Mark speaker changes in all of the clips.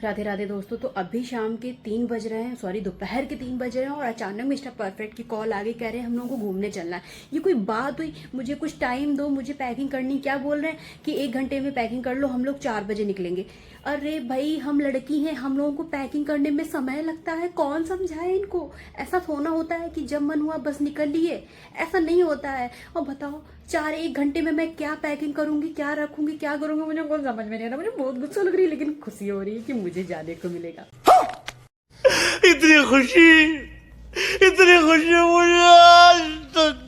Speaker 1: राधे राधे दोस्तों। तो अभी शाम के 3 बज रहे हैं, सॉरी दोपहर के 3 बज रहे हैं और अचानक मिस्टर परफेक्ट की कॉल आ गई। कह रहे हैं हम लोगों को घूमने चलना है। ये कोई बात हुई? मुझे कुछ टाइम दो, मुझे पैकिंग करनी। क्या बोल रहे हैं कि 1 घंटे में पैकिंग कर लो, हम लोग 4 बजे निकलेंगे। अरे भाई हम लड़की हैं, हम लोगों को पैकिंग करने में समय लगता है। कौन समझाए इनको? ऐसा थोड़ा होता है कि जब मन हुआ बस निकल लिए, ऐसा नहीं होता है। और बताओ 1 घंटे में मैं क्या पैकिंग करूंगी, क्या रखूंगी, क्या करूंगी, मुझे बहुत समझ में नहीं आ रहा। मुझे बहुत गुस्सा लग रही है लेकिन खुशी हो रही है कि मुझे जाने को मिलेगा।
Speaker 2: इतनी खुशी मुझे आज तक।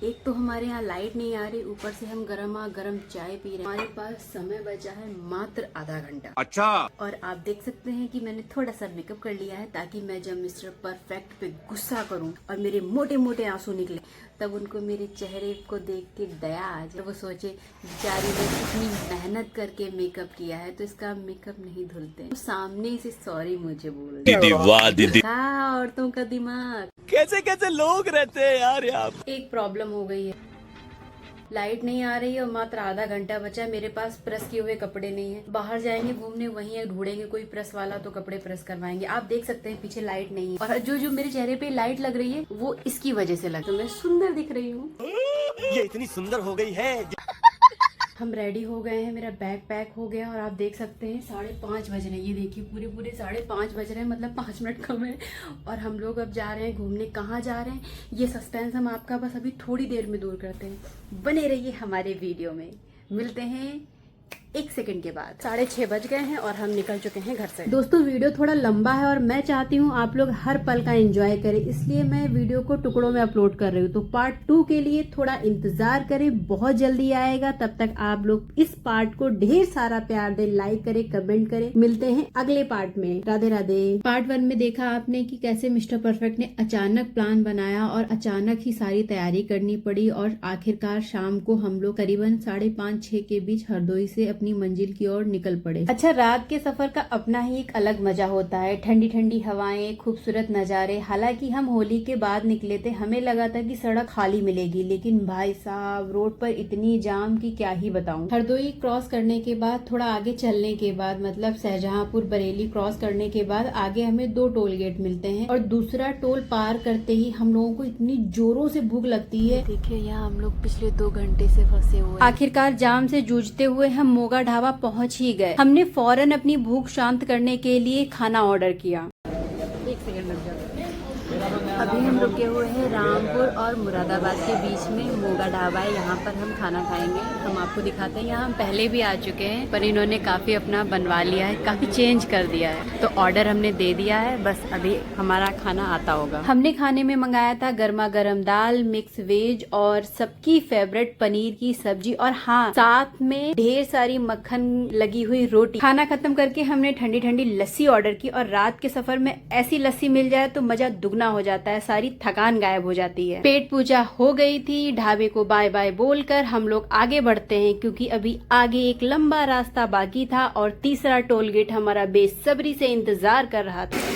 Speaker 1: एक तो हमारे यहाँ लाइट नहीं आ रही, ऊपर से हम गर्मा गर्म चाय पी रहे हैं। हमारे पास समय बचा है मात्र आधा घंटा।
Speaker 2: अच्छा।
Speaker 1: और आप देख सकते हैं कि मैंने थोड़ा सा मेकअप कर लिया है ताकि मैं जब मिस्टर परफेक्ट पे गुस्सा करूं और मेरे मोटे मोटे आंसू निकले तब उनको मेरे चेहरे को देख के दया आ जाए। वो सोचे बेचारी ने इतनी मेहनत करके मेकअप किया है तो इसका मेकअप नहीं धुलते। तो सामने से सॉरी मुझे बोल
Speaker 2: दीदी वाह दीदी।
Speaker 1: औरतों का दिमाग,
Speaker 2: कैसे कैसे लोग रहते हैं यार यहाँ।
Speaker 1: एक प्रॉब्लम हो गई है, लाइट नहीं आ रही है और मात्र आधा घंटा बचा है। मेरे पास प्रेस किए हुए कपड़े नहीं है। बाहर जाएंगे घूमने, वहीं ढूंढेंगे कोई प्रेस वाला तो कपड़े प्रेस करवाएंगे। आप देख सकते हैं पीछे लाइट नहीं है और जो मेरे चेहरे पे लाइट लग रही है वो इसकी वजह से लग, तो मैं सुंदर दिख रही हूँ।
Speaker 2: ये इतनी सुंदर हो गई है।
Speaker 1: हम रेडी हो गए हैं, मेरा बैग पैक हो गया और आप देख सकते हैं 5:30 बज रहे हैं। ये देखिए पूरे 5:30 बज रहे हैं, मतलब 5 मिनट कम है। और हम लोग अब जा रहे हैं घूमने। कहाँ जा रहे हैं ये सस्पेंस हम आपका बस अभी थोड़ी देर में दूर करते हैं। बने रहिए हमारे वीडियो में। मिलते हैं 1 सेकंड के बाद। 6:30 बज गए हैं और हम निकल चुके हैं घर से। दोस्तों वीडियो थोड़ा लंबा है और मैं चाहती हूँ आप लोग हर पल का एंजॉय करें, इसलिए मैं वीडियो को टुकड़ों में अपलोड कर रही हूँ। तो पार्ट 2 के लिए थोड़ा इंतजार करें, बहुत जल्दी आएगा। तब तक आप लोग इस पार्ट को ढेर सारा प्यार दें, लाइक करें, कमेंट करें। मिलते हैं अगले पार्ट में। राधे राधे। पार्ट 1 में देखा आपने कि कैसे मिस्टर परफेक्ट ने अचानक प्लान बनाया और अचानक ही सारी तैयारी करनी पड़ी और आखिरकार शाम को हम लोग करीबन 5:30-6 के बीच हरदोई से अपनी मंजिल की ओर निकल पड़े। अच्छा, रात के सफर का अपना ही एक अलग मजा होता है। ठंडी ठंडी हवाएं, खूबसूरत नजारे। हालांकि हम होली के बाद निकले थे, हमें लगा था कि सड़क खाली मिलेगी, लेकिन भाई साहब रोड पर इतनी जाम की क्या ही बताऊं। हरदोई क्रॉस करने के बाद थोड़ा आगे चलने के बाद, मतलब शाहजहांपुर बरेली क्रॉस करने के बाद आगे हमें 2 टोल गेट मिलते हैं और दूसरा टोल पार करते ही हम लोगों को इतनी जोरों से भूख लगती है। देखिए यहाँ हम लोग पिछले 2 घंटे से फंसे हुए। आखिरकार जाम से जूझते हुए हम मोगा ढाबा पहुंच ही गए। हमने फौरन अपनी भूख शांत करने के लिए खाना ऑर्डर किया। 1 सेकंड लग जाता। अभी हम रुके हुए हैं रामपुर और मुरादाबाद के बीच में। मोगा ढाबा है, यहाँ पर हम खाना खाएंगे। हम आपको दिखाते हैं। यहाँ हम पहले भी आ चुके हैं पर इन्होंने काफी अपना बनवा लिया है, काफी चेंज कर दिया है। तो ऑर्डर हमने दे दिया है, बस अभी हमारा खाना आता होगा। हमने खाने में मंगाया था गर्मा गर्म दाल, मिक्स वेज और सबकी फेवरेट पनीर की सब्जी और हाँ साथ में ढेर सारी मक्खन लगी हुई रोटी। खाना खत्म करके हमने ठंडी ठंडी लस्सी ऑर्डर की और रात के सफर में ऐसी लस्सी मिल जाए तो मजा दुगना हो जाता है, सारी थकान गायब हो जाती है। पेट पूजा हो गई थी। ढाबे को बाय बाय बोलकर हम लोग आगे बढ़ते हैं क्योंकि अभी आगे एक लंबा रास्ता बाकी था और तीसरा टोल गेट हमारा बेसब्री से इंतजार कर रहा था।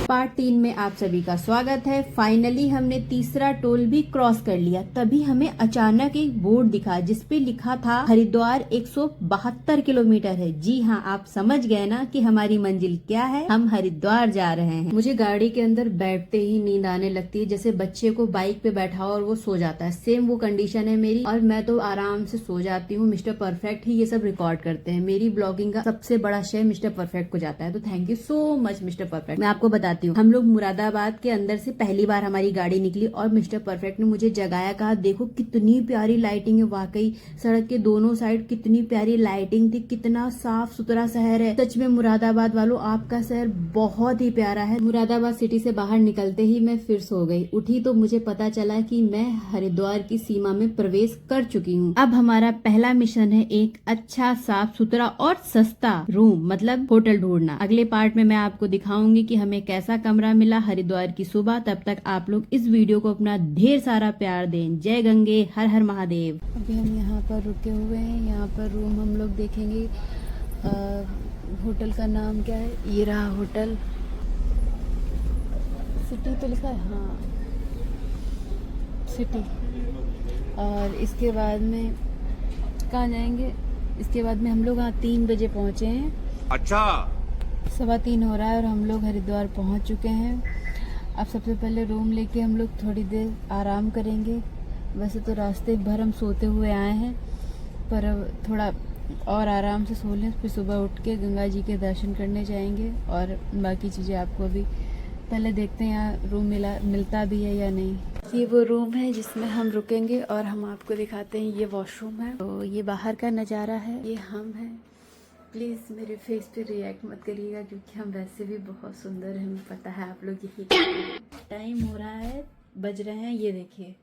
Speaker 1: पार्ट 3 में आप सभी का स्वागत है। फाइनली हमने तीसरा टोल भी क्रॉस कर लिया। तभी हमें अचानक एक बोर्ड दिखा जिसपे लिखा था हरिद्वार 172 किलोमीटर है। जी हाँ, आप समझ गए ना कि हमारी मंजिल क्या है। हम हरिद्वार जा रहे हैं। मुझे गाड़ी के अंदर बैठते ही नींद आने लगती है, जैसे बच्चे को बाइक पे बैठाओ और वो सो जाता है। सेम वो कंडीशन है मेरी और मैं तो आराम से सो जाती हूँ। मिस्टर परफेक्ट ही ये सब रिकॉर्ड करते हैं। मेरी ब्लॉगिंग का सबसे बड़ा श्रेय मिस्टर परफेक्ट को जाता है, तो thank you so much mister perfect. मैं आपको बताती हूँ, हम लोग मुरादाबाद के अंदर से पहली बार हमारी गाड़ी निकली और मिस्टर परफेक्ट ने मुझे जगाया, कहा देखो कितनी प्यारी लाइटिंग है। वाकई सड़क के दोनों साइड कितनी प्यारी लाइटिंग थी, कितना साफ सुथरा शहर है। सच में मुरादाबाद वालों आपका शहर बहुत ही प्यारा है। मुरादाबाद सिटी से बाहर निकलते ही मैं फिर सो गई। उठी तो मुझे पता चला कि मैं हरिद्वार की सीमा में प्रवेश कर चुकी हूँ। अब हमारा पहला मिशन है एक अच्छा साफ सुथरा और सस्ता रूम मतलब होटल ढूंढना। अगले पार्ट में मैं आपको दिखाऊंगी कि हमें कैसा कमरा मिला हरिद्वार की सुबह। तब तक आप लोग इस वीडियो को अपना ढेर सारा प्यार दें। जय गंगे, हर हर महादेव। अभी हम यहाँ पर रुके हुए हैं, यहाँ पर रूम हम लोग देखेंगे। होटल का नाम क्या है? ये रहा होटल, सिटी तो लिखा है, हाँ सिटी। और इसके बाद में कहाँ जाएंगे? इसके बाद में हम लोग 3 बजे पहुँचे हैं।
Speaker 2: अच्छा
Speaker 1: 3:15 हो रहा है और हम लोग हरिद्वार पहुँच चुके हैं। अब सबसे पहले रूम लेके हम लोग थोड़ी देर आराम करेंगे। वैसे तो रास्ते भर हम सोते हुए आए हैं, पर अब थोड़ा और आराम से सो लें, फिर सुबह उठ के गंगा जी के दर्शन करने जाएंगे और बाकी चीज़ें आपको अभी पहले देखते हैं यहाँ रूम मिलता भी है या नहीं। ये वो रूम है जिसमें हम रुकेंगे और हम आपको दिखाते हैं। ये वॉशरूम है, तो ये बाहर का नज़ारा है, ये हम हैं। प्लीज़ मेरे फेस पे रिएक्ट मत करिएगा क्योंकि हम वैसे भी बहुत सुंदर हैं, हमें पता है आप लोग यही टाइम हो रहा है, बज रहे हैं ये देखिए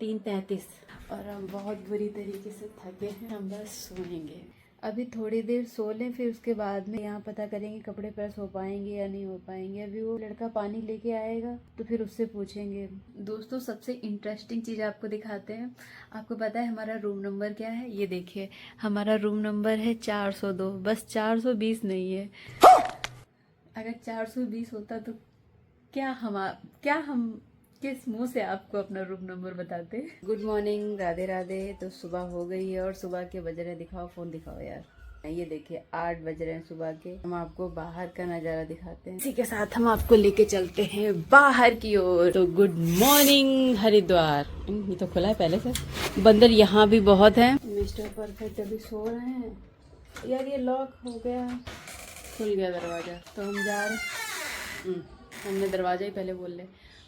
Speaker 1: 3:33 और हम बहुत बुरी तरीके से थके हैं। हम बस सोएंगे अभी थोड़ी देर सो लें, फिर उसके बाद में यहाँ पता करेंगे कपड़े प्रेस हो पाएंगे या नहीं हो पाएंगे। अभी वो लड़का पानी लेके आएगा तो फिर उससे पूछेंगे। दोस्तों सबसे इंटरेस्टिंग चीज़ आपको दिखाते हैं। आपको पता है हमारा रूम नंबर क्या है? ये देखिए हमारा रूम नंबर है 402, बस 420 नहीं है। अगर 420 होता तो क्या हम किस मुंह से आपको अपना रूम नंबर बताते। Good morning, Radhe Radhe. तो सुबह हो गई है और सुबह के बज रहे, दिखाओ फोन दिखाओ यार। ये देखिए 8 बज रहे हैं सुबह के। हम आपको बाहर का नज़ारा दिखाते हैं, इसी के साथ हम आपको लेके चलते हैं बाहर की ओर। तो गुड मॉर्निंग हरिद्वार। ये तो खुला है पहले से। बंदर यहाँ भी बहुत है। मिस्टर परफेक्ट अभी सो रहे हैं यार। ये लॉक हो गया, खुल गया दरवाजा, तो हम जा रहे हमने दरवाजा ही पहले बोल ले।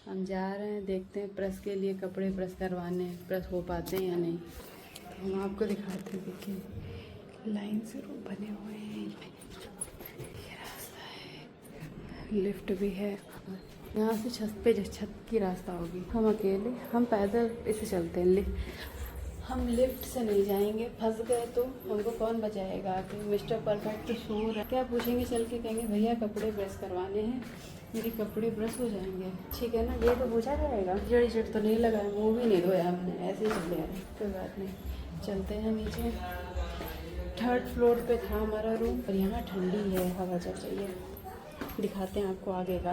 Speaker 1: हम जा रहे हैं, देखते हैं प्रेस के लिए कपड़े प्रेस करवाने, प्रेस हो पाते हैं या नहीं। हम आपको दिखाते हैं। देखिए लाइन से रूम बने हुए हैं, ये रास्ता है, लिफ्ट भी है। यहाँ से छत की रास्ता होगी। हम अकेले, हम पैदल इसे चलते हैं। हम लिफ्ट से नहीं जाएंगे, फंस गए तो हमको कौन बचाएगा आके। मिस्टर परफेक्ट तो सो रहा है, क्या पूछेंगे चल के, कहेंगे भैया कपड़े प्रेस करवाने हैं, मेरे कपड़े ब्रश हो जाएंगे, ठीक है ना, ये तो पूछा जाएगा। जड़ तो नहीं लगा है, मुँह भी नहीं धोया हमने, ऐसे ही चले आए। कोई बात नहीं, चलते हैं नीचे। 3rd फ्लोर पे था हमारा रूम और यहाँ ठंडी है, हवा चल रही है। दिखाते हैं आपको आगे का।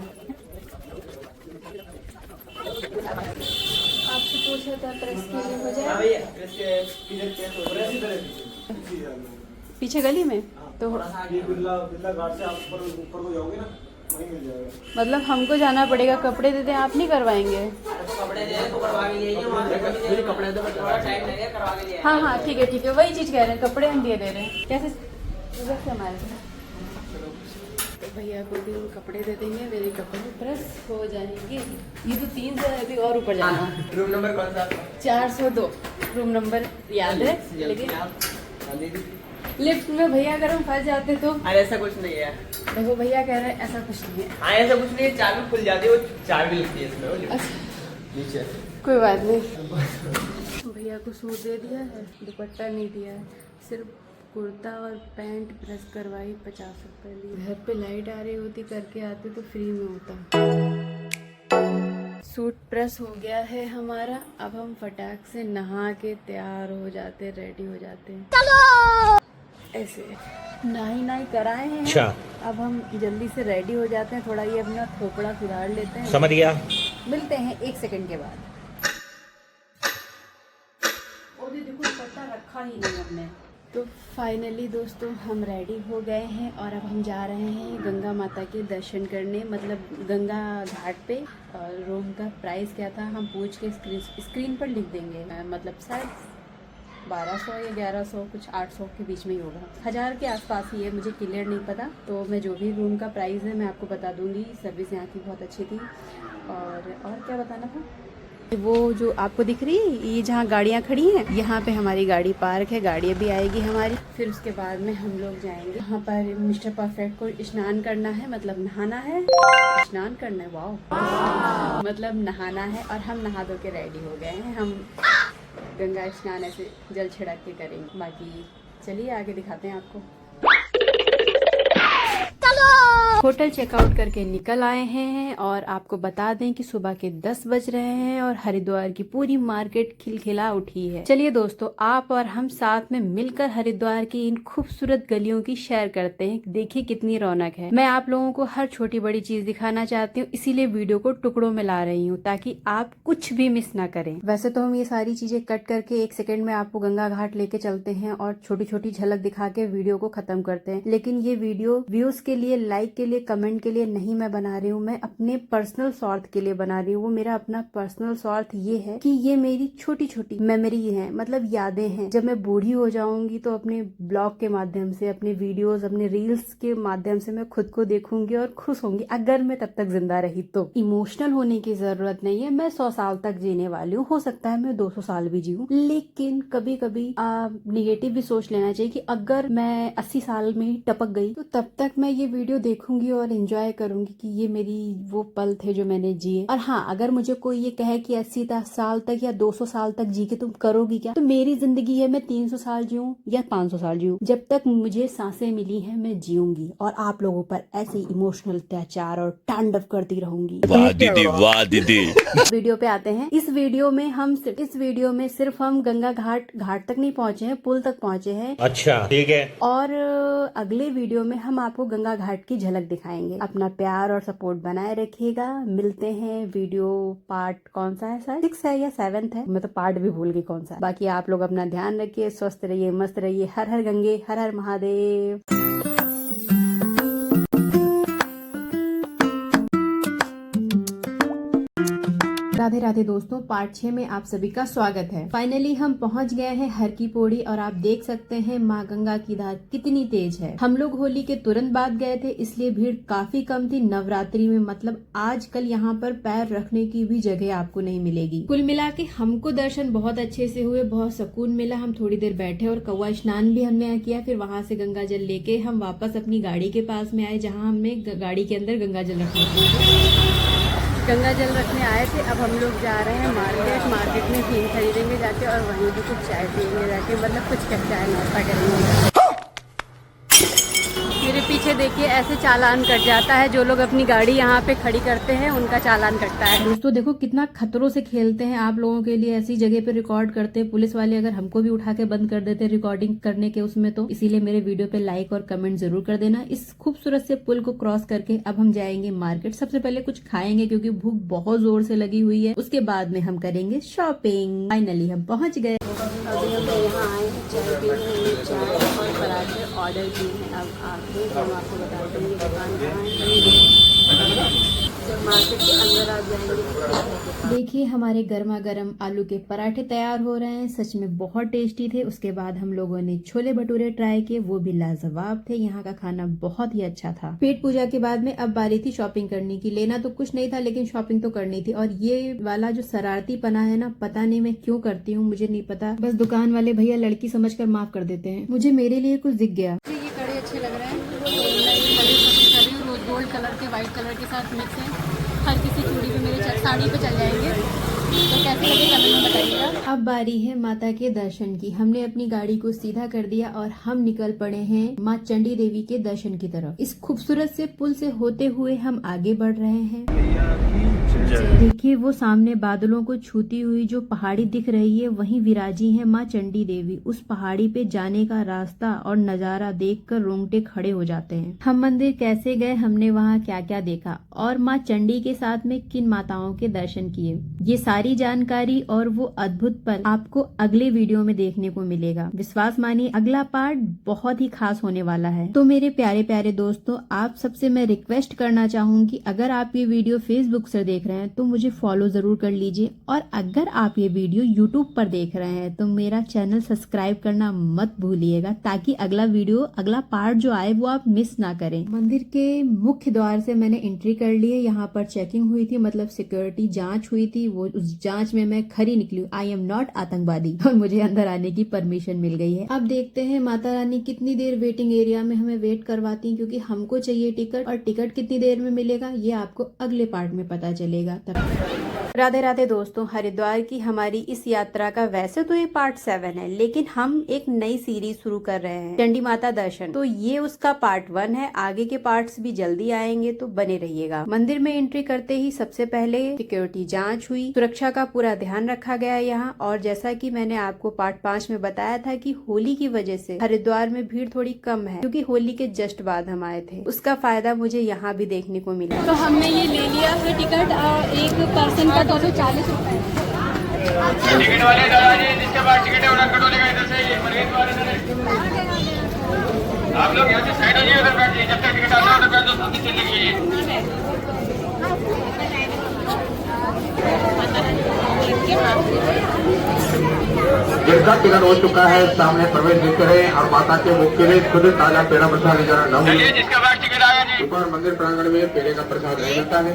Speaker 1: आपसे पूछा था प्रेस के लिए हो जाए पीछे गली में, तो मतलब हमको जाना पड़ेगा। कपड़े देते हैं, आप नहीं करवाएंगे? हाँ ठीक है, वही चीज़ कह रहे हैं, कपड़े हम दे रहे हैं। कैसे हमारे तो भैया को भी हम कपड़े दे देंगे, मेरे कपड़े प्रेस हो जाएंगे। ये तो 3 से अभी और ऊपर जाना।
Speaker 3: रूम नंबर कौन सा?
Speaker 1: 402 रूम नंबर याद है, लेकिन लिफ्ट में भैया अगर हम फंस जाते तो।
Speaker 3: अरे ऐसा कुछ नहीं है,
Speaker 1: देखो भैया कह रहे हैं ऐसा कुछ नहीं है।
Speaker 3: हाँ ऐसा कुछ नहीं है, चाबी खुल जाती है, वो चाबी लगती है इसमें नीचे।
Speaker 1: कोई बात नहीं। भैया को सूट दे दिया है, दुपट्टा नहीं दिया है, सिर्फ कुर्ता और पैंट प्रेस करवाई, 50 रुपये लिए। घर पे लाइट आ रही होती, करके आते तो फ्री में होता। सूट प्रेस हो गया है हमारा। अब हम फटाक से नहा के तैयार हो जाते, रेडी हो जाते हैं। चलो ऐसे नहाई कराए हैं।
Speaker 2: अच्छा।
Speaker 1: अब हम जल्दी से रेडी हो जाते हैं, थोड़ा ये अपना खोपड़ा सुधार लेते हैं।
Speaker 2: समझ गया।
Speaker 1: मिलते हैं 1 सेकंड के बाद। और ये देखो पत्ता रखा ही नहीं हमने। तो फाइनली दोस्तों हम रेडी हो गए हैं और अब हम जा रहे हैं गंगा माता के दर्शन करने, मतलब गंगा घाट पे। और रूम का प्राइस क्या था हम पूछ के स्क्रीन पर लिख देंगे। मतलब शायद 1200 या 1100, कुछ 800 के बीच में ही होगा, 1000 के आसपास ही है, मुझे क्लियर नहीं पता। तो मैं जो भी रूम का प्राइस है मैं आपको बता दूंगी। सर्विस यहाँ की बहुत अच्छी थी। और क्या बताना था, वो जो आपको दिख रही है ये जहाँ गाड़ियाँ खड़ी हैं, यहाँ पे हमारी गाड़ी पार्क है, गाड़ी भी आएगी हमारी। फिर उसके बाद में हम लोग जाएंगे यहाँ पर। मिस्टर परफेक्ट को स्नान करना है, मतलब नहाना है, स्नान करना है, वाह, मतलब नहाना है। और हम नहा धो के रेडी हो गए हैं। हम गंगा स्नान ऐसे जल छिड़क के करेंगे। बाकी चलिए आगे दिखाते हैं आपको। चलो होटल चेकआउट करके निकल आए हैं और आपको बता दें कि सुबह के 10 बज रहे हैं और हरिद्वार की पूरी मार्केट खिलखिला उठी है। चलिए दोस्तों, आप और हम साथ में मिलकर हरिद्वार की इन खूबसूरत गलियों की सैर करते हैं। देखिए कितनी रौनक है। मैं आप लोगों को हर छोटी बड़ी चीज दिखाना चाहती हूँ, इसीलिए वीडियो को टुकड़ों में ला रही हूँ ताकि आप कुछ भी मिस ना करें। वैसे तो हम ये सारी चीजें कट करके 1 सेकंड में आपको गंगा घाट लेके चलते हैं और छोटी छोटी झलक दिखा के वीडियो को खत्म करते हैं, लेकिन ये वीडियो व्यूज के लिए, लाइक के लिए, कमेंट के लिए नहीं मैं बना रही हूँ। मैं अपने पर्सनल स्वार्थ के लिए बना रही हूँ। वो मेरा अपना पर्सनल स्वार्थ ये है कि ये मेरी छोटी छोटी मेमोरी है, मतलब यादें हैं। जब मैं बूढ़ी हो जाऊंगी तो अपने ब्लॉग के माध्यम से, अपने वीडियोस, अपने रील्स के माध्यम से मैं खुद को देखूंगी और खुश होंगी, अगर मैं तब तक जिंदा रही तो। इमोशनल होने की जरूरत नहीं है। मैं 100 साल तक जीने वाली हूँ, हो सकता है मैं 200 साल भी जीऊँ, लेकिन कभी कभी निगेटिव भी सोच लेना चाहिए कि अगर मैं 80 साल में ही टपक गई तो तब तक मैं ये वीडियो देखूंगी और एंजॉय करूंगी कि ये मेरी वो पल थे जो मैंने जिए। और हाँ, अगर मुझे कोई ये कहे कि 80 साल तक या 200 साल तक जी के तुम करोगी क्या, तो मेरी जिंदगी है, मैं 300 साल जीऊं या 500 साल जीऊं, जब तक मुझे सांसें मिली हैं मैं जीऊंगी और आप लोगों पर ऐसे इमोशनल अत्याचार और तांडव करती रहूंगी।
Speaker 2: वाह दीदी, वाह दीदी।
Speaker 1: वीडियो पे आते हैं। इस वीडियो में सिर्फ हम गंगा घाट तक नहीं पहुंचे हैं, पुल तक पहुंचे हैं।
Speaker 2: अच्छा ठीक है।
Speaker 1: और अगले वीडियो में हम आपको गंगा घाट की झलक दिखाएंगे। अपना प्यार और सपोर्ट बनाए रखिएगा। मिलते हैं। वीडियो पार्ट कौन सा है, सर 6 है या 7 है, मैं तो पार्ट भी भूल गई कौन सा है। बाकी आप लोग अपना ध्यान रखिए, स्वस्थ रहिए, मस्त रहिए। हर हर गंगे, हर हर महादेव। राधे राधे दोस्तों, पार्ट 6 में आप सभी का स्वागत है। फाइनली हम पहुंच गए हैं हर की पौड़ी और आप देख सकते हैं माँ गंगा की धार कितनी तेज है। हम लोग होली के तुरंत बाद गए थे, इसलिए भीड़ काफी कम थी। नवरात्रि में मतलब आजकल यहाँ पर पैर रखने की भी जगह आपको नहीं मिलेगी। कुल मिला के हमको दर्शन बहुत अच्छे से हुए, बहुत सुकून मिला। हम थोड़ी देर बैठे और कौवा स्नान भी हमने किया। फिर वहाँ से गंगा जल लेके हम वापस अपनी गाड़ी के पास में आए, जहाँ हमने गाड़ी के अंदर गंगा जल रखने आए थे। अब हम लोग जा रहे हैं मार्केट में हींग खरीदेंगे जाके और वहीं भी कुछ चाय पियेंगे जाके, मतलब कुछ चाय नाश्ता करेंगे। मेरे पीछे देखिए ऐसे चालान कट जाता है। जो लोग अपनी गाड़ी यहाँ पे खड़ी करते हैं उनका चालान कटता है। दोस्तों देखो कितना खतरों से खेलते हैं। आप लोगों के लिए ऐसी जगह पे रिकॉर्ड करते हैं पुलिस वाले, अगर हमको भी उठा के बंद कर देते रिकॉर्डिंग करने के उसमें तो। इसीलिए मेरे वीडियो पे लाइक और कमेंट जरूर कर देना। इस खूबसूरत से पुल को क्रॉस करके अब हम जाएंगे मार्केट। सबसे पहले कुछ खाएंगे क्योंकि भूख बहुत जोर से लगी हुई है। उसके बाद में हम करेंगे शॉपिंग। फाइनली हम पहुँच गए। अभी हम यहाँ आए चाय पीने, चाय और पराठे ऑर्डर किए हैं। अब आके हम आपको बताते हैं ये दुकान कहाँ है। जब मार्केट के अंदर आ जाएंगे। देखिए हमारे गर्मा गर्म आलू के पराठे तैयार हो रहे हैं, सच में बहुत टेस्टी थे। उसके बाद हम लोगों ने छोले भटूरे ट्राई किए, वो भी लाजवाब थे। यहाँ का खाना बहुत ही अच्छा था। पेट पूजा के बाद में अब बारी थी शॉपिंग करने की। लेना तो कुछ नहीं था लेकिन शॉपिंग तो करनी थी। और ये वाला जो शरारती पना है ना, पता नहीं मैं क्यों करती हूँ, मुझे नहीं पता। बस दुकान वाले भैया लड़की समझकर माफ कर देते हैं। मुझे मेरे लिए कुछ दिख गया। ये कड़े अच्छे लग रहे हैं, रोज गोल्ड कलर के व्हाइट कलर के साथ मिक्स है। हर किसी चूड़ी पे मेरे साड़ी पे चल जाएंगे, तो कैसे लगे कमेंट में बताइएगा। अब बारी है माता के दर्शन की। हमने अपनी गाड़ी को सीधा कर दिया और हम निकल पड़े हैं माँ चंडी देवी के दर्शन की तरफ। इस खूबसूरत से पुल से होते हुए हम आगे बढ़ रहे हैं। देखिए वो सामने बादलों को छूती हुई जो पहाड़ी दिख रही है, वहीं विराजी है माँ चंडी देवी। उस पहाड़ी पे जाने का रास्ता और नजारा देखकर रोंगटे खड़े हो जाते हैं। हम मंदिर कैसे गए, हमने वहाँ क्या क्या देखा और माँ चंडी के साथ में किन माताओं के दर्शन किए, ये सारी जानकारी और वो अद्भुत पल आपको अगले वीडियो में देखने को मिलेगा। विश्वास मानिए अगला पार्ट बहुत ही खास होने वाला है। तो मेरे प्यारे प्यारे दोस्तों, आप सबसे मैं रिक्वेस्ट करना चाहूंगी, अगर आप ये वीडियो फेसबुक से देख रहे हैं तो मुझे फॉलो जरूर कर लीजिए, और अगर आप ये वीडियो यूट्यूब पर देख रहे हैं तो मेरा चैनल सब्सक्राइब करना मत भूलिएगा, ताकि अगला पार्ट जो आए वो आप मिस ना करें। मंदिर के मुख्य द्वार से मैंने एंट्री कर ली है। यहाँ पर चेकिंग हुई थी, मतलब सिक्योरिटी जांच हुई थी। वो उस जांच में मैं खरी निकली। आई एम नॉट आतंकवादी और मुझे अंदर आने की परमिशन मिल गई है। अब देखते हैं माता रानी कितनी देर वेटिंग एरिया में हमें वेट करवाती हैं, क्योंकि हमको चाहिए टिकट, और टिकट कितनी देर में मिलेगा ये आपको अगले पार्ट में पता चलेगा। तब राधे राधे दोस्तों, हरिद्वार की हमारी इस यात्रा का वैसे तो ये पार्ट 7 है, लेकिन हम एक नई सीरीज शुरू कर रहे हैं, चंडी माता दर्शन। तो ये उसका पार्ट 1 है। आगे के पार्ट्स भी जल्दी आएंगे, तो बने रहिएगा। मंदिर में एंट्री करते ही सबसे पहले सिक्योरिटी जांच हुई, सुरक्षा का पूरा ध्यान रखा गया यहाँ। और जैसा कि मैंने आपको पार्ट 5 में बताया था कि होली की वजह से हरिद्वार में भीड़ थोड़ी कम है, क्योंकि होली के जस्ट बाद हम आए थे। उसका फायदा मुझे यहाँ भी देखने को मिला। तो हमने ये ले लिया है टिकट, एक पर्सन का 240 रुपए।
Speaker 3: टिकट वाले दादाजी, जिसके पास टिकट है उड़न खटोले का इधर से ये परवेज द्वार है। आप लोग यहाँ से साइड हो जाइए, उधर बैठ जाइए। जब तक टिकट आता है उधर बैठ दो, सामने चल लीजिए।
Speaker 4: जिसका टिकट हो चुका है सामने प्रवेश देते रहे और माता के मुख के लिए खुद ताजा पेड़ा प्रसाद ले जाना न
Speaker 3: चलिए, जिसका पास टिकट आया जी।
Speaker 4: ऊपर मंदिर प्रांगण में पेड़े का प्रसाद रह जाता है।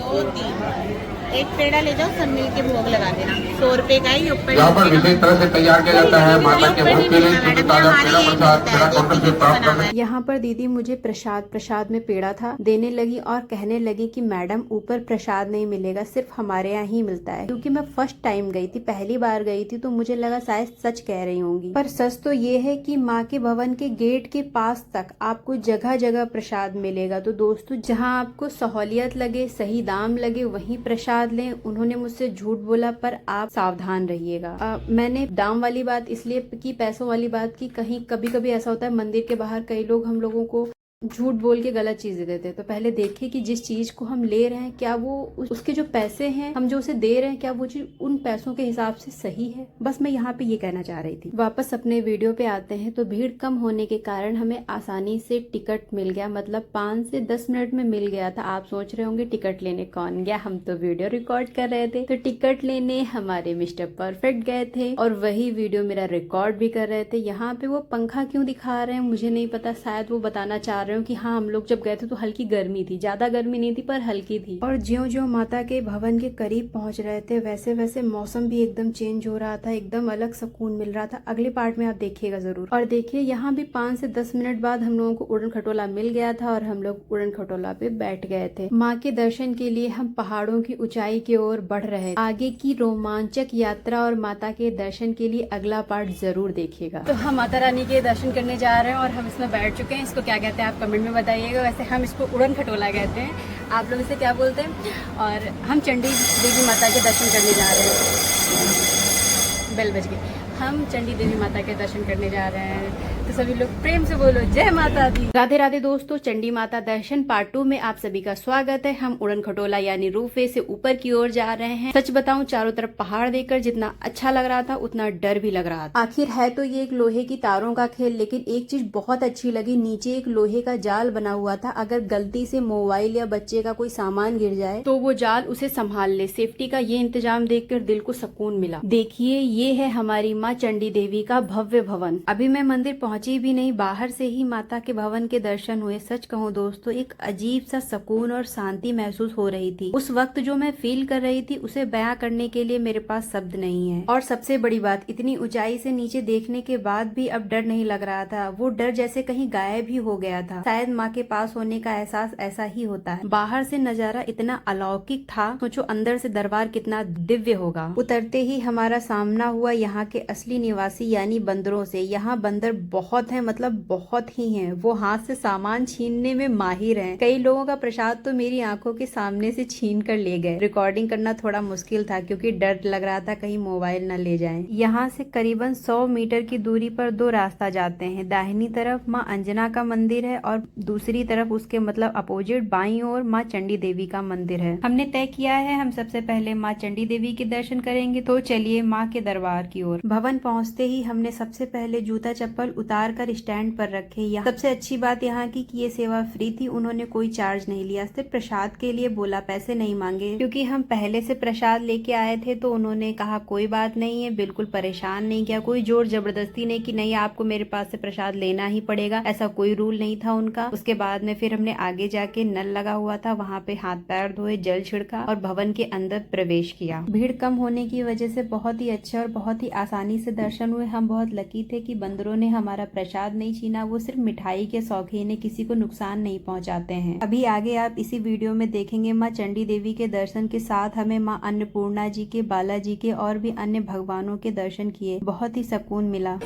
Speaker 5: 2 3 एक पेड़ा ले जाओ, सब मिल के भोग लगा देना। 100 रुपए का ही ऊपर।
Speaker 4: यहाँ पर विशेष तरह से तैयार किया जाता है माता के भोग के लिए शुद्ध ताजा पेड़ा प्रसाद पेड़ा काउंटर से प्राप्त करने।
Speaker 1: यहाँ पर दीदी मुझे प्रसाद में पेड़ा था देने लगी और कहने लगी कि मैडम ऊपर प्रसाद नहीं मिलेगा, सिर्फ हमारे यहाँ ही मिलता है। क्योंकि मैं फर्स्ट टाइम गई थी, पहली बार गई थी, तो मुझे लगा शायद सच कह रही होंगी। पर सच तो ये है कि माँ के भवन के गेट के पास तक आपको जगह जगह प्रसाद मिलेगा। तो दोस्तों, जहाँ आपको सहूलियत लगे, सही दाम लगे, वहीं प्रसाद लें। उन्होंने मुझसे झूठ बोला, पर आप सावधान रहिएगा। मैंने दाम वाली बात इसलिए की, पैसों वाली बात की। कहीं कभी कभी ऐसा होता है मंदिर के बाहर कई लोग हम लोगों को झूठ बोल के गलत चीजें देते हैं। तो पहले देखिए कि जिस चीज को हम ले रहे हैं, क्या वो उसके जो पैसे हैं हम जो उसे दे रहे हैं, क्या वो चीज उन पैसों के हिसाब से सही है। बस मैं यहाँ पे ये कहना चाह रही थी। वापस अपने वीडियो पे आते हैं। तो भीड़ कम होने के कारण हमें आसानी से टिकट मिल गया, मतलब 5 से 10 मिनट में मिल गया था। आप सोच रहे होंगे टिकट लेने कौन गया, हम तो वीडियो रिकॉर्ड कर रहे थे। तो टिकट लेने हमारे मिस्टर परफेक्ट गए थे और वही वीडियो मेरा रिकॉर्ड भी कर रहे थे। यहाँ पे वो पंखा क्यों दिखा रहे हैं मुझे नहीं पता, शायद वो बताना चाह रहे हो कि हाँ, हम लोग जब गए थे तो हल्की गर्मी थी, ज्यादा गर्मी नहीं थी पर हल्की थी। और ज्यों-ज्यों माता के भवन के करीब पहुंच रहे थे, वैसे वैसे मौसम भी एकदम चेंज हो रहा था, एकदम अलग सुकून मिल रहा था। अगले पार्ट में आप देखिएगा जरूर। और देखिए, यहाँ भी 5 से 10 मिनट बाद हम लोगों को उड़न खटोला मिल गया था और हम लोग उड़न खटोला पे बैठ गए थे। माँ के दर्शन के लिए हम पहाड़ों की ऊंचाई की ओर बढ़ रहे। आगे की रोमांचक यात्रा और माता के दर्शन के लिए अगला पार्ट जरूर देखिएगा। तो हम माता रानी के दर्शन करने जा रहे हैं और हम इसमें बैठ चुके हैं। इसको क्या कहते हैं आप कमेंट में बताइएगा। वैसे हम इसको उड़न खटोला कहते हैं, आप लोग इसे क्या बोलते हैं। और हम चंडी देवी माता के दर्शन करने जा रहे हैं। बेल बज गई। हम चंडी देवी माता के दर्शन करने जा रहे हैं, तो सभी लोग प्रेम से बोलो जय माता दी। राधे राधे दोस्तों, चंडी माता दर्शन पार्ट 2 में आप सभी का स्वागत है। हम उड़न खटोला यानी रोपवे से ऊपर की ओर जा रहे हैं। सच बताऊं, चारों तरफ पहाड़ देखकर जितना अच्छा लग रहा था उतना डर भी लग रहा था। आखिर है तो ये एक लोहे की तारों का खेल, लेकिन एक चीज बहुत अच्छी लगी, नीचे एक लोहे का जाल बना हुआ था। अगर गलती से मोबाइल या बच्चे का कोई सामान गिर जाए तो वो जाल उसे संभाल ले। सेफ्टी का ये इंतजाम देखकर दिल को सुकून मिला। देखिए, ये है हमारी माँ चंडी देवी का भव्य भवन। अभी मैं मंदिर पहुंची भी नहीं, बाहर से ही माता के भवन के दर्शन हुए। सच कहूँ दोस्तों, एक अजीब सा सुकून और शांति महसूस हो रही थी। उस वक्त जो मैं फील कर रही थी उसे बयां करने के लिए मेरे पास शब्द नहीं है। और सबसे बड़ी बात, इतनी ऊंचाई से नीचे देखने के बाद भी अब डर नहीं लग रहा था। वो डर जैसे कहीं गायब ही हो गया था। शायद माँ के पास होने का एहसास ऐसा ही होता है। बाहर से नजारा इतना अलौकिक था, सोचो अंदर से दरबार कितना दिव्य होगा। उतरते ही हमारा सामना हुआ यहाँ के असली निवासी यानी बंदरों से। यहाँ बंदर बहुत है, मतलब बहुत ही हैं। वो हाथ से सामान छीनने में माहिर हैं। कई लोगों का प्रसाद तो मेरी आंखों के सामने से छीन कर ले गए। रिकॉर्डिंग करना थोड़ा मुश्किल था क्योंकि डर लग रहा था कहीं मोबाइल न ले जाएं। यहाँ से करीबन 100 मीटर की दूरी पर 2 रास्ता जाते हैं। दाहिनी तरफ माँ अंजना का मंदिर है और दूसरी तरफ उसके मतलब अपोजिट बाईं ओर माँ चंडी देवी का मंदिर है। हमने तय किया है हम सबसे पहले माँ चंडी देवी के दर्शन करेंगे, तो चलिए माँ के दरबार की ओर। भवन पहुँचते ही हमने सबसे पहले जूता चप्पल उतार कर स्टैंड पर रखे। यहाँ सबसे अच्छी बात यहाँ की कि ये सेवा फ्री थी, उन्होंने कोई चार्ज नहीं लिया, सिर्फ प्रसाद के लिए बोला, पैसे नहीं मांगे। क्योंकि हम पहले से प्रसाद लेके आए थे तो उन्होंने कहा कोई बात नहीं है, बिल्कुल परेशान नहीं किया, कोई जोर जबरदस्ती नहीं कि नहीं आपको मेरे पास से प्रसाद लेना ही पड़ेगा, ऐसा कोई रूल नहीं था उनका। उसके बाद में फिर हमने आगे जाके नल लगा हुआ था, वहाँ पे हाथ पैर धोए, जल छिड़का और भवन के अंदर प्रवेश किया। भीड़ कम होने की वजह से बहुत ही अच्छा और बहुत ही आसानी से दर्शन हुए। हम बहुत लकी थे कि बंदरों ने हमारा
Speaker 6: प्रसाद नहीं छीना, वो सिर्फ मिठाई के शौकीन है, किसी को नुकसान नहीं पहुंचाते हैं। अभी आगे आप इसी वीडियो में देखेंगे माँ चंडी देवी के दर्शन के साथ हमें माँ अन्नपूर्णा जी के, बालाजी के और भी अन्य भगवानों के दर्शन किए। बहुत ही सुकून मिला।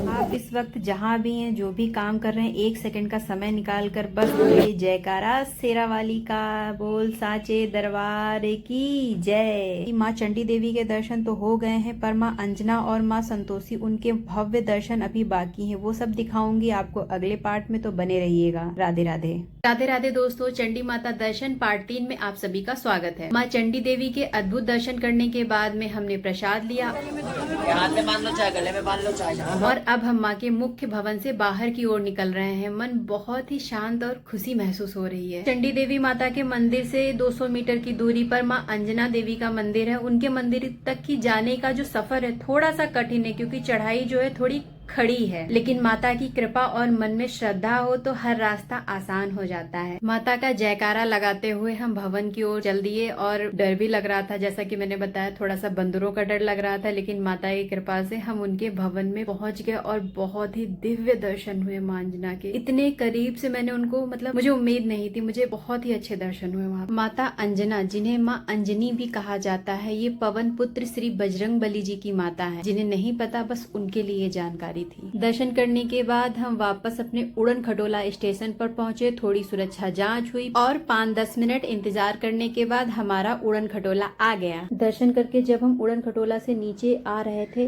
Speaker 6: आप इस वक्त जहाँ भी हैं, जो भी काम कर रहे हैं, 1 सेकंड का समय निकाल कर बस बोलिए जयकारा शेरा वाली का, बोल साचे दरबार की जय। माँ चंडी देवी के दर्शन तो हो गए हैं, पर माँ अंजना और माँ संतोषी उनके भव्य दर्शन अभी बाकी हैं। वो सब दिखाऊंगी आपको अगले पार्ट में, तो बने रहिएगा। राधे राधे।
Speaker 1: राधे राधे दोस्तों, चंडी माता दर्शन पार्ट 3 में आप सभी का स्वागत है। माँ चंडी देवी के अद्भुत दर्शन करने के बाद में हमने प्रसाद लिया
Speaker 3: हाथ में बांध लो चाहे गले में बांध लो चाहे।
Speaker 1: और अब हम माँ के मुख्य भवन से बाहर की ओर निकल रहे हैं। मन बहुत ही शांत और खुशी महसूस हो रही है। चंडी देवी माता के मंदिर से 200 मीटर की दूरी पर माँ अंजना देवी का मंदिर है। उनके मंदिर तक की जाने का जो सफर है थोड़ा सा कठिन है, क्योंकि चढ़ाई जो है थोड़ी खड़ी है, लेकिन माता की कृपा और मन में श्रद्धा हो तो हर रास्ता आसान हो जाता है। माता का जयकारा लगाते हुए हम भवन की ओर चल दिए और डर भी लग रहा था, जैसा कि मैंने बताया थोड़ा सा बंदरों का डर लग रहा था, लेकिन माता की कृपा से हम उनके भवन में पहुंच गए और बहुत ही दिव्य दर्शन हुए मां अंजना के। इतने करीब से मैंने उनको, मतलब मुझे उम्मीद नहीं थी, मुझे बहुत ही अच्छे दर्शन हुए वहाँ। माता अंजना, जिन्हें माँ अंजनी भी कहा जाता है, ये पवन पुत्र श्री बजरंग बली जी की माता है। जिन्हें नहीं पता बस उनके लिए जानकारी थी। दर्शन करने के बाद हम वापस अपने उड़न खटोला स्टेशन पर पहुंचे। थोड़ी सुरक्षा जांच हुई और 5-10 मिनट इंतजार करने के बाद हमारा उड़न खटोला आ गया। दर्शन करके जब हम उड़न खटोला से नीचे आ रहे थे,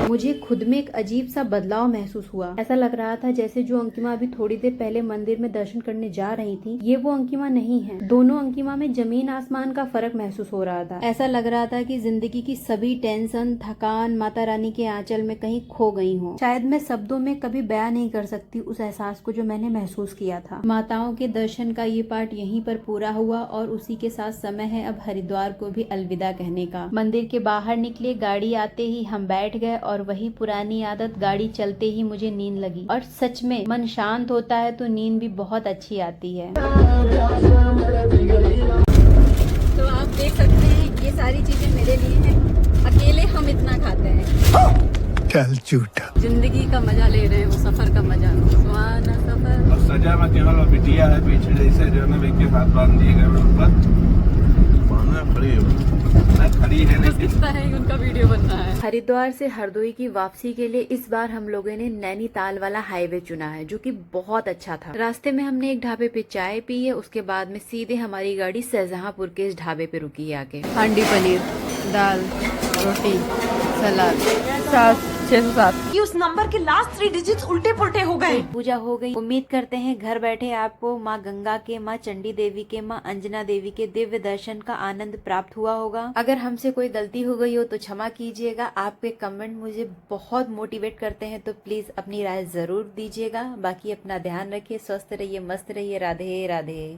Speaker 1: मुझे खुद में एक अजीब सा बदलाव महसूस हुआ। ऐसा लग रहा था जैसे जो अंकिमा अभी थोड़ी देर पहले मंदिर में दर्शन करने जा रही थी, ये वो अंकिमा नहीं है। दोनों अंकिमा में जमीन आसमान का फर्क महसूस हो रहा था। ऐसा लग रहा था कि जिंदगी की सभी टेंशन, थकान माता रानी के आंचल में कहीं खो गई हो। शायद मैं शब्दों में कभी बयां नहीं कर सकती उस एहसास को जो मैंने महसूस किया था। माताओं के दर्शन का ये पार्ट यहीं पर पूरा हुआ और उसी के साथ समय है अब हरिद्वार को भी अलविदा कहने का। मंदिर के बाहर निकले, गाड़ी आते ही हम बैठ गए और वही पुरानी आदत, गाड़ी चलते ही मुझे नींद लगी। और सच में मन शांत होता है तो नींद भी बहुत अच्छी आती है।
Speaker 6: तो आप देख सकते हैं ये सारी चीजें मेरे लिए हैं। अकेले हम इतना खाते हैं।
Speaker 7: चल झूठा।
Speaker 1: जिंदगी का मजा ले रहे हैं, वो सफर का मजा। सुहाना सफर।
Speaker 7: और सजा में केवल बिटिया है पीछे, जैसे जो है के साथ बांध दिए गए ऊपर बांधना खड़ी है नहीं
Speaker 1: किसका है उनका वीडियो बनना है। हरिद्वार से हरदोई की वापसी के लिए इस बार हम लोगों ने नैनीताल वाला हाईवे चुना है, जो कि बहुत अच्छा था। रास्ते में हमने एक ढाबे पे चाय पी है, उसके बाद में सीधे हमारी गाड़ी शाहजहांपुर के इस ढाबे पे रुकी है आके। हांडी पनीर, दाल, रोटी, सलाद, 607।
Speaker 8: कि उस नंबर के लास्ट 3 डिजिट्स उल्टे पुल्टे हो गए।
Speaker 6: पूजा हो गई। उम्मीद करते हैं घर बैठे आपको माँ गंगा के, माँ चंडी देवी के, माँ अंजना देवी के दिव्य दर्शन का आनंद प्राप्त हुआ होगा। अगर हमसे कोई गलती हो गई हो तो क्षमा कीजिएगा। आपके कमेंट मुझे बहुत मोटिवेट करते हैं, तो प्लीज अपनी राय जरूर दीजिएगा। बाकी अपना ध्यान रखिए, स्वस्थ रहिए, मस्त रहिए। राधे राधे।